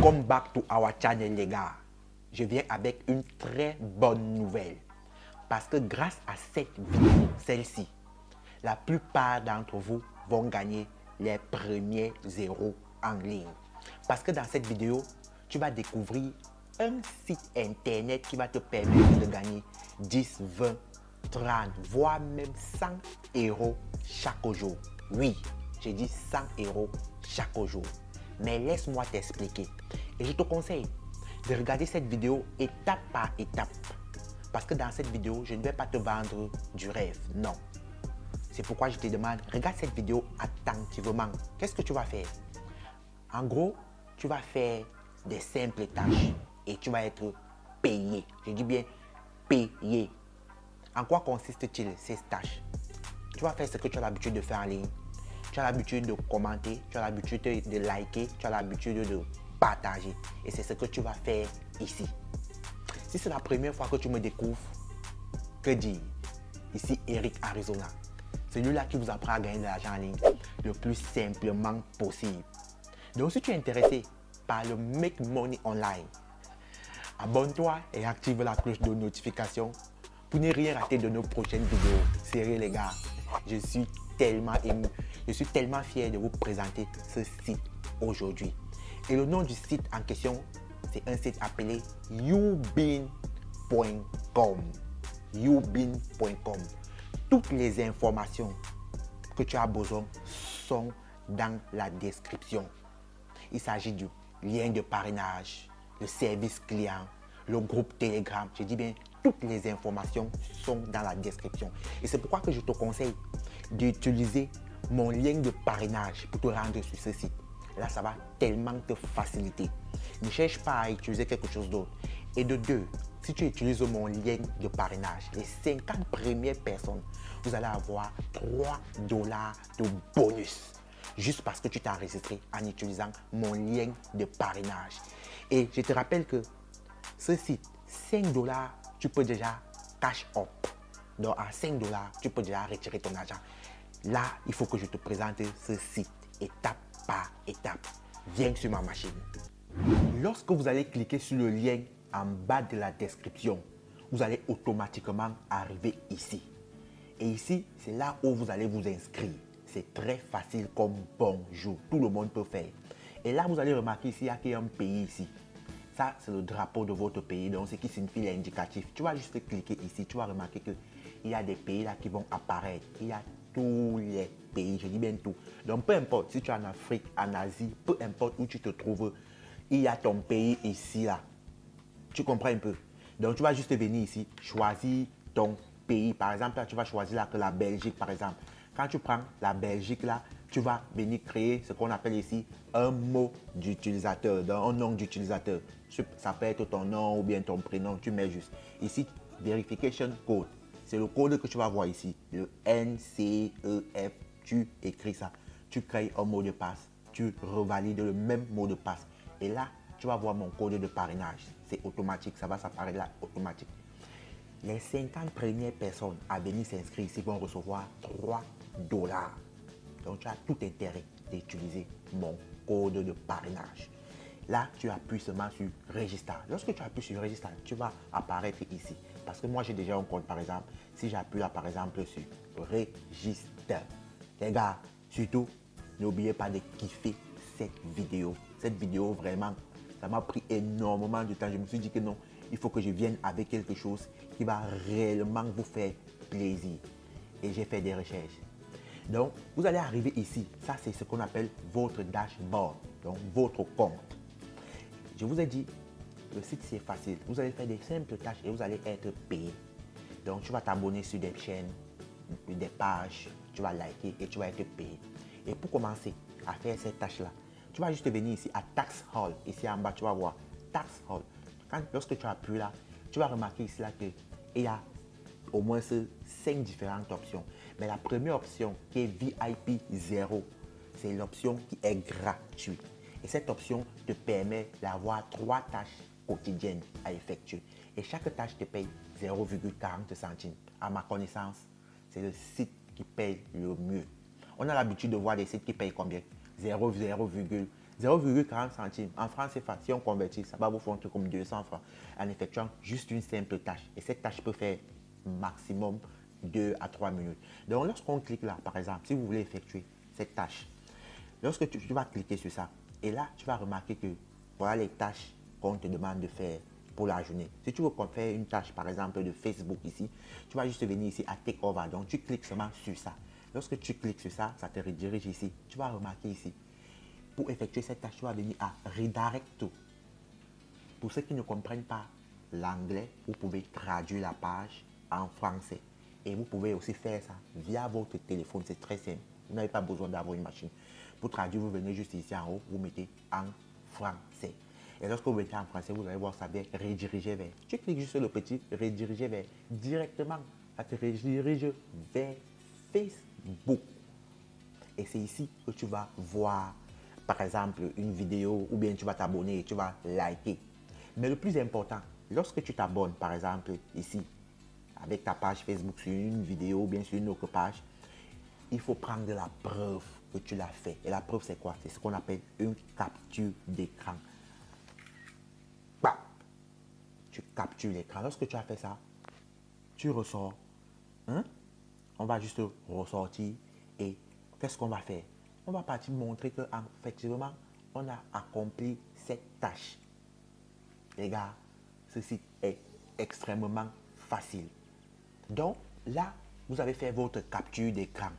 Welcome back to our channel les gars. Je viens avec une très bonne nouvelle. Parce que grâce à cette vidéo, celle-ci, la plupart d'entre vous vont gagner les premiers zéros en ligne. Parce que dans cette vidéo, tu vas découvrir un site internet qui va te permettre de gagner 10, 20, 30, voire même 100 euros chaque jour. Oui, j'ai dit 100 euros chaque jour. Mais laisse-moi t'expliquer. Et je te conseille de regarder cette vidéo étape par étape. Parce que dans cette vidéo, je ne vais pas te vendre du rêve. Non. C'est pourquoi je te demande, regarde cette vidéo attentivement. Qu'est-ce que tu vas faire? En gros, tu vas faire des simples tâches et tu vas être payé. Je dis bien payé. En quoi consiste-t-il ces tâches? Tu vas faire ce que tu as l'habitude de faire en ligne. Tu as l'habitude de commenter, tu as l'habitude de liker, tu as l'habitude de partager. Et c'est ce que tu vas faire ici. Si c'est la première fois que tu me découvres, que dire? Ici, Eric Arizona. Celui-là qui vous apprend à gagner de l'argent en ligne le plus simplement possible. Donc, si tu es intéressé par le Make Money Online, abonne-toi et active la cloche de notification pour ne rien rater de nos prochaines vidéos. Sérieux les gars, je suis tellement ému, je suis tellement fier de vous présenter ce site aujourd'hui. Et le nom du site en question, c'est un site appelé youbin.com. youbin.com. Toutes les informations que tu as besoin sont dans la description. Il s'agit du lien de parrainage, le service client, le groupe Telegram. Je dis bien, toutes les informations sont dans la description. Et c'est pourquoi que je te conseille d'utiliser mon lien de parrainage pour te rendre sur ce site. Là, ça va tellement te faciliter. Ne cherche pas à utiliser quelque chose d'autre. Et de deux, si tu utilises mon lien de parrainage, les 50 premières personnes, vous allez avoir 3 dollars de bonus. Juste parce que tu t'es enregistré en utilisant mon lien de parrainage. Et je te rappelle que ce site, 5 dollars, tu peux déjà cash up. Donc à 5 dollars, tu peux déjà retirer ton argent. Là, il faut que je te présente ce site étape par étape. Viens sur ma machine. Lorsque vous allez cliquer sur le lien en bas de la description, vous allez automatiquement arriver ici. Et ici, c'est là où vous allez vous inscrire. C'est très facile comme bonjour. Tout le monde peut faire. Et là, vous allez remarquer ici, qu'il y a un pays ici. Ça, c'est le drapeau de votre pays. Donc, ce qui signifie l'indicatif. Tu vas juste cliquer ici. Tu vas remarquer qu'il y a des pays là qui vont apparaître. Il y a tous les pays. Je dis bien tout. Donc, peu importe si tu es en Afrique, en Asie, peu importe où tu te trouves, il y a ton pays ici là. Tu comprends un peu? Donc, tu vas juste venir ici, choisir ton pays. Par exemple, là, tu vas choisir là que la Belgique, par exemple. Quand tu prends la Belgique là, tu vas venir créer ce qu'on appelle ici un mot d'utilisateur, un nom d'utilisateur. Ça peut être ton nom ou bien ton prénom, tu mets juste. Ici, verification code. C'est le code que tu vas voir ici, le NCEF. Tu écris ça. Tu crées un mot de passe. Tu revalides le même mot de passe. Et là, tu vas voir mon code de parrainage. C'est automatique, ça va s'apparaître là automatique. Les 50 premières personnes à venir s'inscrire ici vont recevoir 3 dollars. Donc, tu as tout intérêt d'utiliser mon code de parrainage. Là, tu appuies seulement sur Register. Lorsque tu appuies sur Register, tu vas apparaître ici. Parce que moi, j'ai déjà un compte, par exemple. Si j'appuie là, par exemple, sur Register. Les gars, surtout, n'oubliez pas de kiffer cette vidéo. Cette vidéo, vraiment, ça m'a pris énormément de temps. Je me suis dit que non, il faut que je vienne avec quelque chose qui va réellement vous faire plaisir. Et j'ai fait des recherches. Donc, vous allez arriver ici. Ça, c'est ce qu'on appelle votre dashboard. Donc, votre compte. Je vous ai dit, le site, c'est facile. Vous allez faire des simples tâches et vous allez être payé. Donc, tu vas t'abonner sur des chaînes, des pages. Tu vas liker et tu vas être payé. Et pour commencer à faire ces tâches-là, tu vas juste venir ici à Tax Hall. Ici en bas, tu vas voir Tax Hall. Lorsque tu appuies là, tu vas remarquer ici là qu'il y a au moins 5 différentes options. Mais la première option qui est VIP 0, c'est l'option qui est gratuite. Et cette option te permet d'avoir 3 tâches quotidiennes à effectuer. Et chaque tâche te paye 0,40 centimes. À ma connaissance, c'est le site qui paye le mieux. On a l'habitude de voir des sites qui payent combien? 0,00 0,40 centimes. En France CFA, si on convertit, ça va vous faire un truc comme 200 francs en effectuant juste une simple tâche. Et cette tâche peut faire maximum 2 à 3 minutes. Donc, lorsqu'on clique là, par exemple, si vous voulez effectuer cette tâche, lorsque tu vas cliquer sur ça, et là, tu vas remarquer que voilà les tâches qu'on te demande de faire pour la journée. Si tu veux faire une tâche, par exemple, de Facebook ici, tu vas juste venir ici à Take Over. Donc, tu cliques seulement sur ça. Lorsque tu cliques sur ça, ça te redirige ici. Tu vas remarquer ici, pour effectuer cette tâche, tu vas venir à Redirect to. Pour ceux qui ne comprennent pas l'anglais, vous pouvez traduire la page en français. Et vous pouvez aussi faire ça via votre téléphone. C'est très simple. Vous n'avez pas besoin d'avoir une machine. Pour traduire, vous venez juste ici en haut, vous mettez en français. Et lorsque vous mettez en français, vous allez voir ça va rediriger vers. Tu cliques juste sur le petit rediriger vers. Directement, ça te redirige vers Facebook. Et c'est ici que tu vas voir, par exemple, une vidéo ou bien tu vas t'abonner et tu vas liker. Mais le plus important, lorsque tu t'abonnes, par exemple, ici, avec ta page Facebook sur une vidéo ou bien sur une autre page, il faut prendre la preuve que tu l'as fait. Et la preuve, c'est quoi? C'est ce qu'on appelle une capture d'écran. Tu captures l'écran. Lorsque tu as fait ça, tu ressors. On va juste ressortir et qu'est-ce qu'on va faire? On va partir montrer qu'effectivement, on a accompli cette tâche. Les gars, ceci est extrêmement facile. Donc là, vous avez fait votre capture d'écran.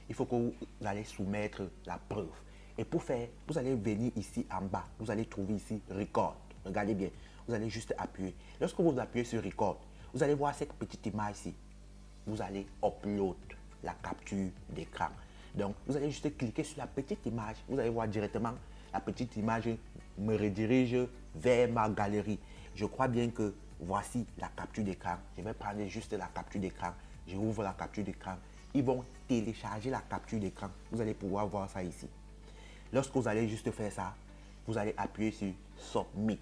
Il faut que vous allez soumettre la preuve. Et pour faire, vous allez venir ici en bas. Vous allez trouver ici Record. Regardez bien. Vous allez juste appuyer. Lorsque vous appuyez sur Record, vous allez voir cette petite image ici. Vous allez upload la capture d'écran. Donc, vous allez juste cliquer sur la petite image. Vous allez voir directement la petite image me redirige vers ma galerie. Je crois bien que voici la capture d'écran. Je vais prendre juste la capture d'écran. Je ouvre la capture d'écran. Ils vont télécharger la capture d'écran. Vous allez pouvoir voir ça ici. Lorsque vous allez juste faire ça, vous allez appuyer sur Submit.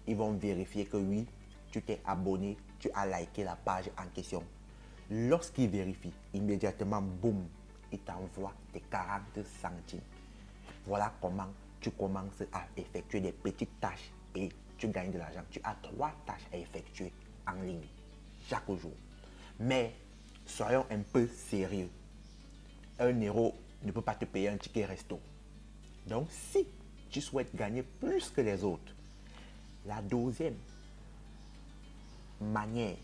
Ils vont vérifier que oui, tu t'es abonné, tu as liké la page en question. Lorsqu'ils vérifient, immédiatement, boum, ils t'envoient tes 40 centimes. Voilà comment tu commences à effectuer des petites tâches et tu gagnes de l'argent. Tu as 3 tâches à effectuer en ligne chaque jour. Mais soyons un peu sérieux. 1 € ne peut pas te payer un ticket resto. Donc, si tu souhaites gagner plus que les autres, la deuxième manière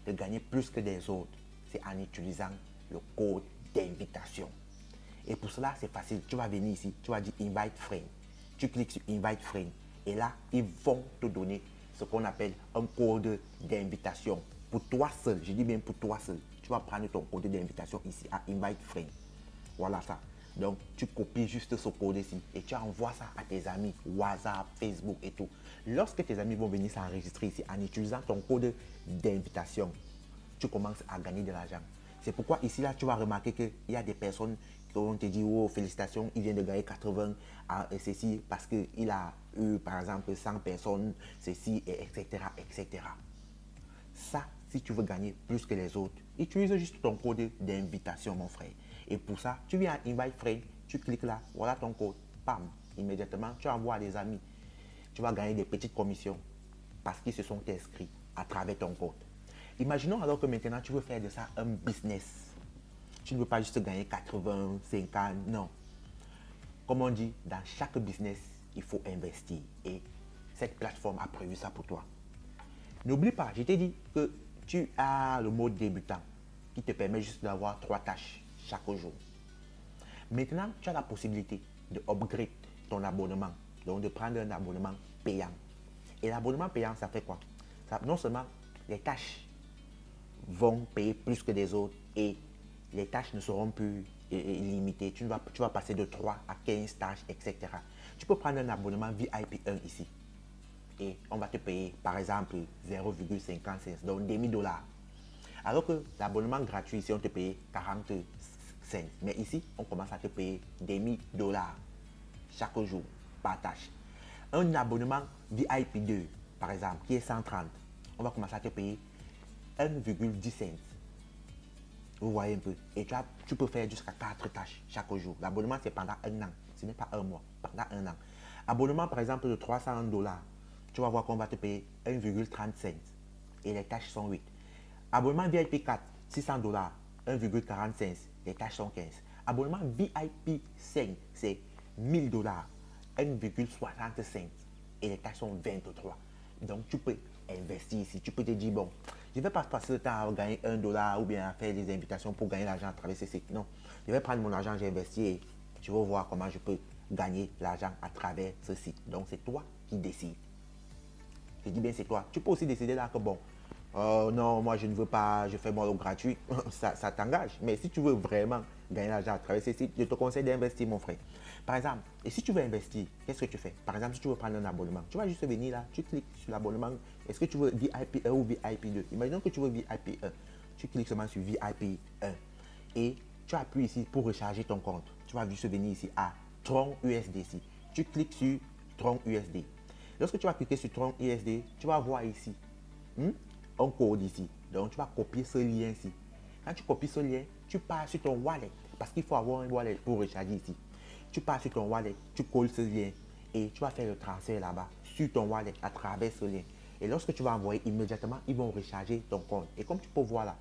de gagner plus que les autres, c'est en utilisant le code d'invitation. Et pour cela, c'est facile. Tu vas venir ici, tu vas dire Invite Friend. Tu cliques sur Invite Friend. Et là, ils vont te donner ce qu'on appelle un code d'invitation. Pour toi seul, je dis bien pour toi seul. Tu vas prendre ton code d'invitation ici à Invite Friend. Voilà ça. Donc, tu copies juste ce code ici et tu envoies ça à tes amis, WhatsApp, Facebook et tout. Lorsque tes amis vont venir s'enregistrer ici en utilisant ton code d'invitation, tu commences à gagner de l'argent. C'est pourquoi ici, là, tu vas remarquer qu'il y a des personnes qui vont te dire, oh, félicitations, il vient de gagner 80 ceci parce qu'il a eu, par exemple, 100 personnes, ceci, et etc., etc. Ça, si tu veux gagner plus que les autres, utilise juste ton code d'invitation, mon frère. Et pour ça, tu viens à Invite Friend, tu cliques là, voilà ton code, pam, immédiatement, tu envoies à des amis. Tu vas gagner des petites commissions parce qu'ils se sont inscrits à travers ton code. Imaginons alors que maintenant, tu veux faire de ça un business. Tu ne veux pas juste gagner 80, 50, non. Comme on dit, dans chaque business, il faut investir. Et cette plateforme a prévu ça pour toi. N'oublie pas, je t'ai dit que tu as le mode débutant qui te permet juste d'avoir 3 tâches chaque jour. Maintenant, tu as la possibilité de upgrade ton abonnement, donc de prendre un abonnement payant. Et l'abonnement payant, ça fait quoi? Ça, non seulement les tâches vont payer plus que les autres et les tâches ne seront plus limitées. Tu vas passer de 3 à 15 tâches, etc. Tu peux prendre un abonnement VIP 1 ici. Et on va te payer, par exemple, 0,55, donc $1000. Alors que l'abonnement gratuit, ici, on te paye 40 cents. Mais ici, on commence à te payer $1000 chaque jour par tâche. Un abonnement VIP 2, par exemple, qui est 130, on va commencer à te payer 1,10 cents. Vous voyez un peu. Et tu peux faire jusqu'à 4 tâches chaque jour. L'abonnement, c'est pendant 1 an. ce n'est pas un mois, pendant un an. Abonnement par exemple de 300 $, tu vas voir qu'on va te payer 1,35 et les tâches sont 8. Abonnement VIP 4, 600 $, 1,45, les tâches sont 15. Abonnement VIP 5, c'est 1000 $, 1,65 et les tâches sont 23. Donc tu peux investir ici, tu peux te dire, bon, je ne vais pas passer le temps à gagner 1 $ ou bien à faire des invitations pour gagner l'argent à travers ces sites. Non, je vais prendre mon argent, j'ai investi et je vais voir comment je peux gagner l'argent à travers ce site. Donc c'est toi qui décides. Je dis bien c'est toi. Tu peux aussi décider là que bon, non, moi je ne veux pas, je fais mon gratuit, ça t'engage. Mais si tu veux vraiment gagner l'argent à travers ces sites, je te conseille d'investir mon frère. Par exemple, et si tu veux investir, qu'est-ce que tu fais? Par exemple, si tu veux prendre un abonnement, tu vas juste venir là, tu cliques sur l'abonnement. Est-ce que tu veux VIP 1 ou VIP 2? Imaginons que tu veux VIP 1. Tu cliques seulement sur VIP 1 et tu appuies ici pour recharger ton compte. Tu vas juste venir ici à Tron USDC. Tu cliques sur Tron USD. Lorsque tu vas cliquer sur Tron USD, tu vas voir ici un code ici. Donc, tu vas copier ce lien ici. Quand tu copies ce lien, tu pars sur ton wallet. Parce qu'il faut avoir un wallet pour recharger ici. Tu pars sur ton wallet, tu colles ce lien et tu vas faire le transfert là-bas sur ton wallet à travers ce lien. Et lorsque tu vas envoyer immédiatement, ils vont recharger ton compte. Et comme tu peux voir là,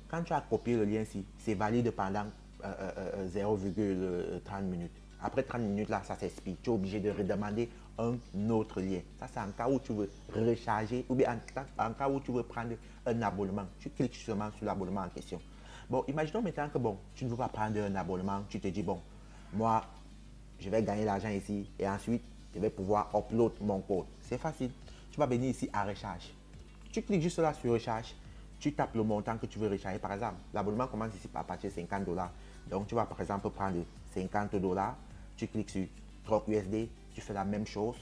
quand tu as copié le lien ici, c'est valide pendant 0,30 minutes. Après 30 minutes, là, ça s'expire. Tu es obligé de redemander un autre lien. Ça, c'est en cas où tu veux recharger ou bien en cas où tu veux prendre un abonnement. Tu cliques seulement sur l'abonnement en question. Bon, imaginons maintenant que bon, tu ne veux pas prendre un abonnement. Tu te dis, bon, moi, je vais gagner l'argent ici et ensuite, je vais pouvoir upload mon code. C'est facile. Tu vas venir ici à recharge. Tu cliques juste là sur recharge. Tu tapes le montant que tu veux recharger. Par exemple, l'abonnement commence ici par partir de 50 $. Donc, tu vas par exemple prendre 50 $. Tu cliques sur Tron USD. Tu fais la même chose.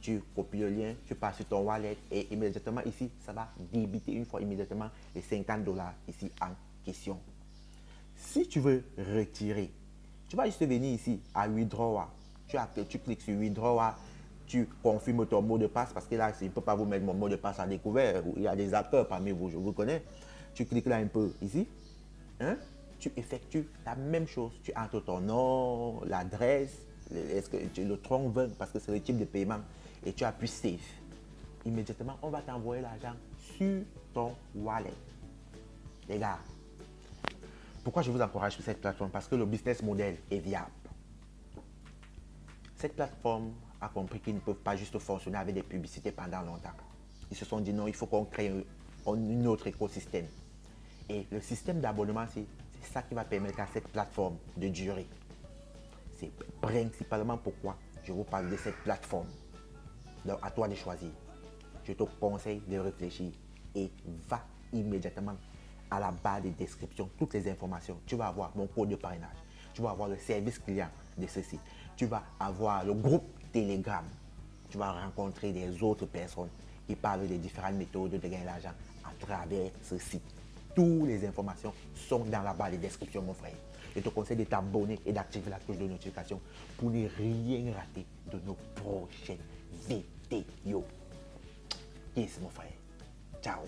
Tu copies le lien. Tu passes sur ton wallet. Et immédiatement ici, ça va débiter une fois immédiatement les 50 $ ici en question. Si tu veux retirer, tu vas juste venir ici à Withdraw. Tu cliques sur Withdraw. Tu confirmes ton mot de passe parce que là, je ne peux pas vous mettre mon mot de passe à découvert. Il y a des acteurs parmi vous, je vous connais. Tu cliques là un peu ici. Tu effectues la même chose. Tu entres ton nom, l'adresse, le Tron 20 parce que c'est le type de paiement. Et tu appuies Save. Immédiatement, on va t'envoyer l'argent sur ton wallet. Les gars, pourquoi je vous encourage sur cette plateforme? Parce que le business model est viable. Cette plateforme a compris qu'ils ne peuvent pas juste fonctionner avec des publicités pendant longtemps. Ils se sont dit non, il faut qu'on crée un autre écosystème. Et le système d'abonnement, c'est ça qui va permettre à cette plateforme de durer. C'est principalement pourquoi je vous parle de cette plateforme. Donc à toi de choisir. Je te conseille de réfléchir et va immédiatement à la barre de description, toutes les informations. Tu vas avoir mon code de parrainage. Tu vas avoir le service client de ce site. Tu vas avoir le groupe Telegram. Tu vas rencontrer des autres personnes qui parlent des différentes méthodes de gagner l'argent à travers ce site. Toutes les informations sont dans la barre de description, mon frère. Je te conseille de t'abonner et d'activer la cloche de notification pour ne rien rater de nos prochaines vidéos. Yes, mon frère. Ciao.